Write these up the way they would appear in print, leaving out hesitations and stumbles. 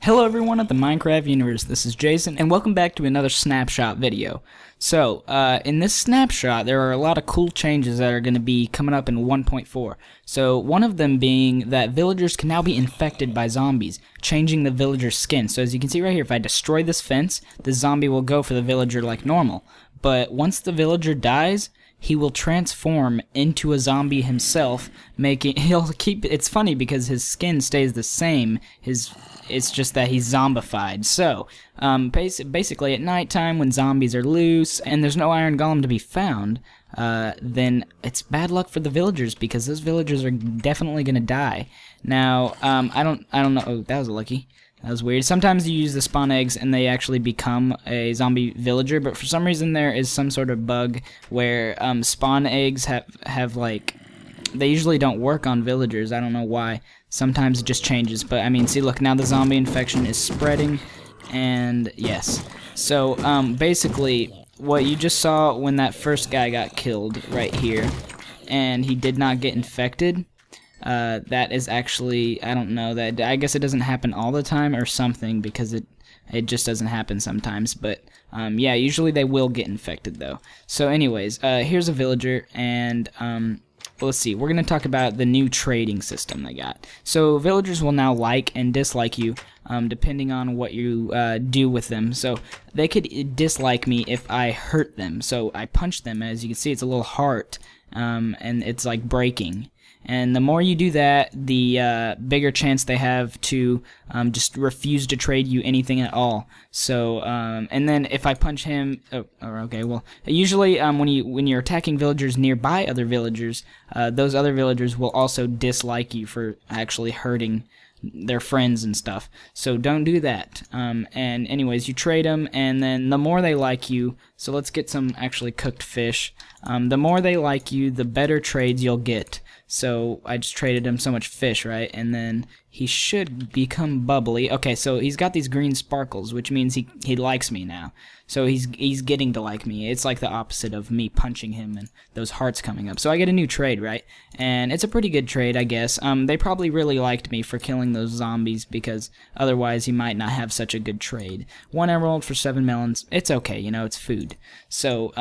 Hello everyone at the Minecraft universe, this is Jason, and welcome back to another Snapshot video. So, in this Snapshot, there are a lot of cool changes that are going to be coming up in 1.4. So, one of them being that villagers can now be infected by zombies, changing the villager's skin. So as you can see right here, if I destroy this fence, the zombie will go for the villager like normal. But once the villager dies, he will transform into a zombie himself, it's funny because his skin stays the same, it's just that he's zombified. So, basically at nighttime when zombies are loose and there's no iron golem to be found, then it's bad luck for the villagers because those villagers are definitely gonna die. Now, I don't know, oh, that was lucky. That was weird. Sometimes you use the spawn eggs and they actually become a zombie villager, but for some reason there is some sort of bug where spawn eggs have like, they usually don't work on villagers. I don't know why. Sometimes it just changes, but I mean, see, look, now the zombie infection is spreading, and yes. So basically what you just saw when that first guy got killed right here and he did not get infected, that is actually, I don't know, that I guess it doesn't happen all the time or something, because it just doesn't happen sometimes, but yeah, usually they will get infected though. So anyways, here's a villager, and let's see, we're going to talk about the new trading system they got. So villagers will now like and dislike you depending on what you do with them. So they could dislike me if I hurt them. So I punch them, as you can see it's a little heart, and it's like breaking. And the more you do that, the bigger chance they have to just refuse to trade you anything at all. So, and then if I punch him, okay, well, usually when you're attacking villagers nearby other villagers, those other villagers will also dislike you for actually hurting their friends and stuff. So don't do that. And anyways, you trade them, and then the more they like you, so let's get some actually cooked fish. The more they like you, the better trades you'll get. So I just traded him so much fish, right? And then he should become bubbly. Okay, so he's got these green sparkles, which means he likes me now. So he's getting to like me. It's like the opposite of me punching him and those hearts coming up. So I get a new trade, right? And it's a pretty good trade, I guess. They probably really liked me for killing those zombies, because otherwise he might not have such a good trade. 1 emerald for 7 melons. It's okay, you know, it's food. So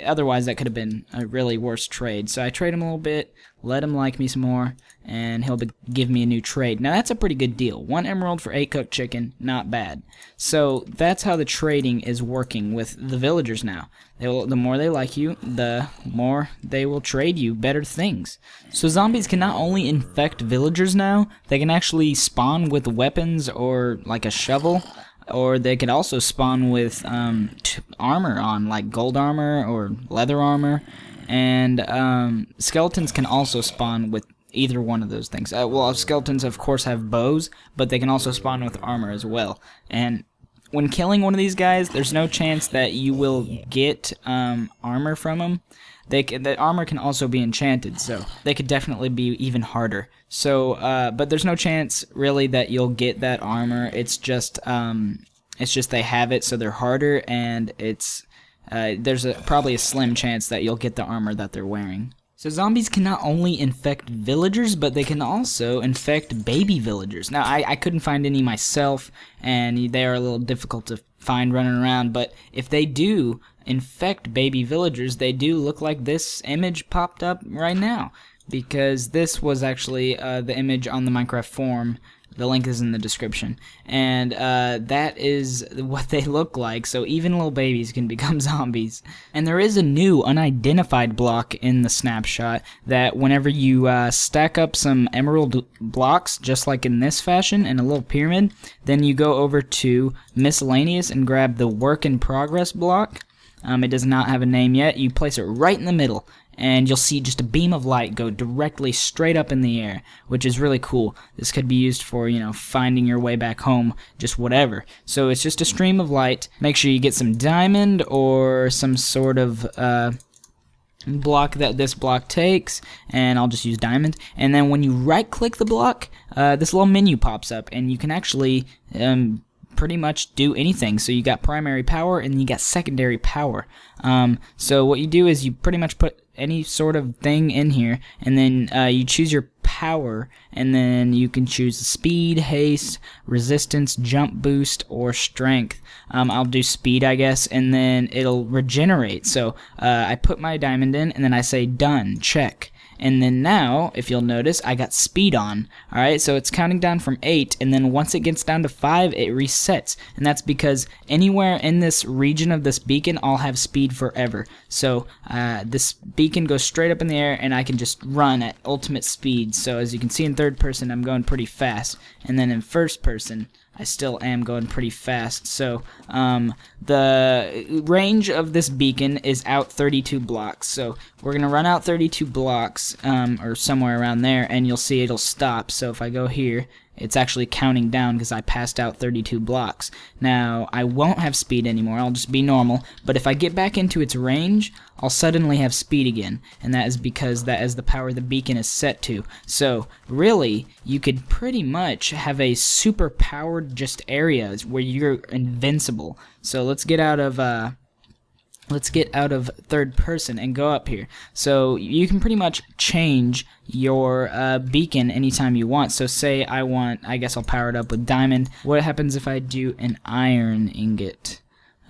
otherwise that could have been a really worse trade. So I trade him a little bit, let him like me some more, and he'll give me a new trade. Now that's a pretty good deal. 1 emerald for 8 cooked chicken, not bad. So that's how the trading is working with the villagers now. The more they like you, the more they will trade you better things. So zombies can not only infect villagers now, they can actually spawn with weapons or like a shovel, or they could also spawn with armor on, like gold armor or leather armor. And skeletons can also spawn with either one of those things. Well, skeletons of course have bows, but they can also spawn with armor as well. And when killing one of these guys, there's no chance that you will get armor from them. The armor can also be enchanted, so they could definitely be even harder. So, but there's no chance really that you'll get that armor. It's just they have it, so they're harder, and there's probably a slim chance that you'll get the armor that they're wearing. So zombies can not only infect villagers, but they can also infect baby villagers. Now, I couldn't find any myself, and they are a little difficult to find running around, but if they do infect baby villagers, they do look like this image popped up right now, because this was actually the image on the Minecraft forum. The link is in the description, and that is what they look like. So even little babies can become zombies. And there is a new unidentified block in the snapshot that whenever you stack up some emerald blocks, just like in this fashion, in a little pyramid, then you go over to miscellaneous and grab the work in progress block. It does not have a name yet. You place it right in the middle, and you'll see just a beam of light go directly straight up in the air, which is really cool. This could be used for, you know, finding your way back home, just whatever. So it's just a stream of light. Make sure you get some diamond or some sort of block that this block takes, and I'll just use diamond. And then when you right click the block, this little menu pops up, and you can actually pretty much do anything. So you got primary power and you got secondary power. So what you do is you pretty much put any sort of thing in here, and then you choose your power, and then you can choose speed, haste, resistance, jump boost, or strength. I'll do speed, I guess, and then it'll regenerate. So I put my diamond in, and then I say done, check. And then now, if you'll notice, I got speed on. Alright, so it's counting down from 8, and then once it gets down to 5, it resets. And that's because anywhere in this region of this beacon, I'll have speed forever. So this beacon goes straight up in the air, and I can just run at ultimate speed. So as you can see in third person, I'm going pretty fast. And then in first person, I still am going pretty fast. So the range of this beacon is out 32 blocks. So we're going to run out 32 blocks or somewhere around there, and you'll see it'll stop. So if I go here, it's actually counting down because I passed out 32 blocks. Now, I won't have speed anymore, I'll just be normal, but if I get back into its range, I'll suddenly have speed again, and that is because that is the power the beacon is set to. So, really, you could pretty much have a super powered just area where you're invincible. So let's get out of third person and go up here. So you can pretty much change your beacon anytime you want. So say I guess I'll power it up with diamond. What happens if I do an iron ingot?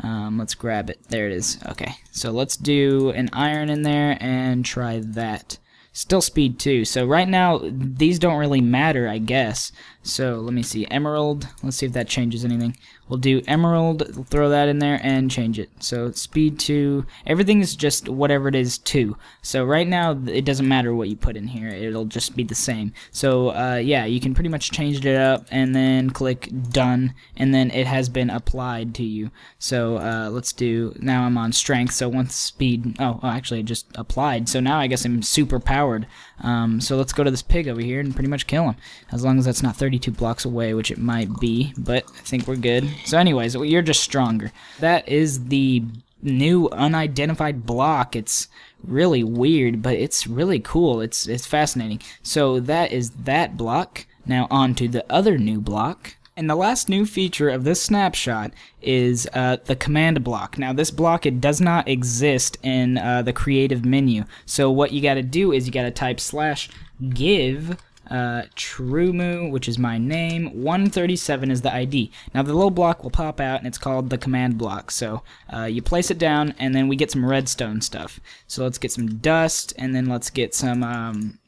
Let's grab it. There it is. Okay, so let's do an iron in there and try that. Still speed too. So right now these don't really matter, I guess. So let me see, emerald. Let's see if that changes anything. We'll do emerald, throw that in there and change it. So speed 2, everything is just whatever it is 2. So right now it doesn't matter what you put in here, it'll just be the same. So yeah, you can pretty much change it up and then click done, and then it has been applied to you. So let's do, now I'm on strength, so once speed, actually it just applied, so now I guess I'm super powered. So let's go to this pig over here and pretty much kill him, as long as that's not 32 blocks away, which it might be, but I think we're good. So anyways, you're just stronger. That is the new unidentified block. It's really weird, but it's really cool. It's fascinating. So that is that block. Now on to the other new block. And the last new feature of this snapshot is the command block. Now this block, it does not exist in the creative menu. So what you gotta do is you gotta type /give Truemu, which is my name, 137 is the ID. Now the little block will pop out and it's called the command block. So you place it down and then we get some redstone stuff. So let's get some dust and then let's get some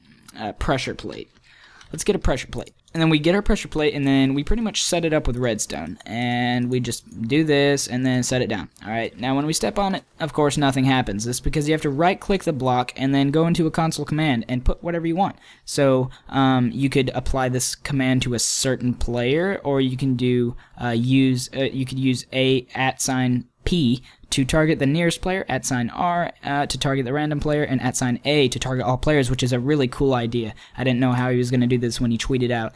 pressure plate. Let's get a pressure plate. And then we get our pressure plate and then we pretty much set it up with redstone. And we just do this and then set it down. Alright, now when we step on it, of course nothing happens. This is because you have to right click the block and then go into a console command and put whatever you want. So you could apply this command to a certain player, or you can do you could use a @P to target the nearest player, @R to target the random player, and @A to target all players, which is a really cool idea. I didn't know how he was going to do this when he tweeted out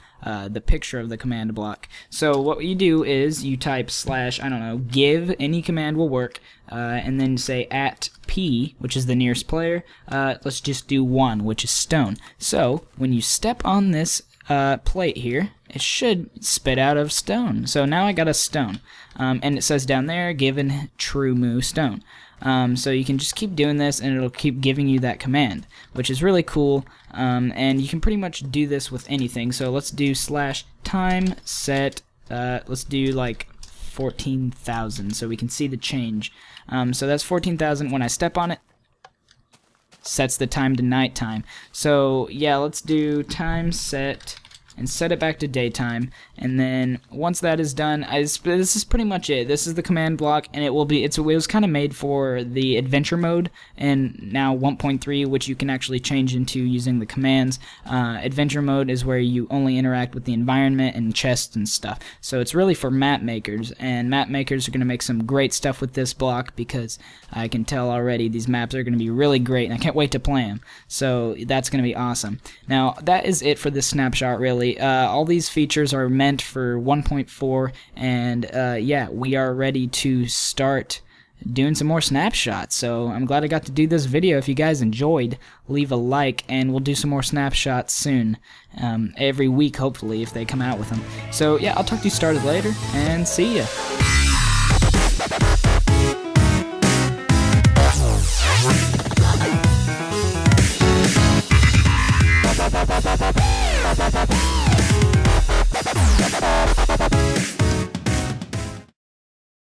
the picture of the command block. So what you do is you type /give, any command will work, and then say @P, which is the nearest player. Let's just do 1, which is stone. So when you step on this plate here, it should spit out of stone. So now I got a stone, and it says down there given Truemu stone. So you can just keep doing this and it'll keep giving you that command, which is really cool. And you can pretty much do this with anything. So let's do /time set, let's do like 14,000 so we can see the change. So that's 14,000. When I step on it, sets the time to nighttime. So yeah, let's do time set and set it back to daytime, and then once that is done, this is pretty much it. This is the command block, and it was kind of made for the adventure mode, and now 1.3, which you can actually change into using the commands. Adventure mode is where you only interact with the environment and chests and stuff. So it's really for map makers, and map makers are going to make some great stuff with this block, because I can tell already these maps are going to be really great, and I can't wait to play them. So that's going to be awesome. Now that is it for this snapshot, really. All these features are meant for 1.4, and yeah, we are ready to start doing some more snapshots. So I'm glad I got to do this video. If you guys enjoyed, leave a like, and we'll do some more snapshots soon, every week hopefully, if they come out with them. So yeah, I'll talk to you started later, and see ya.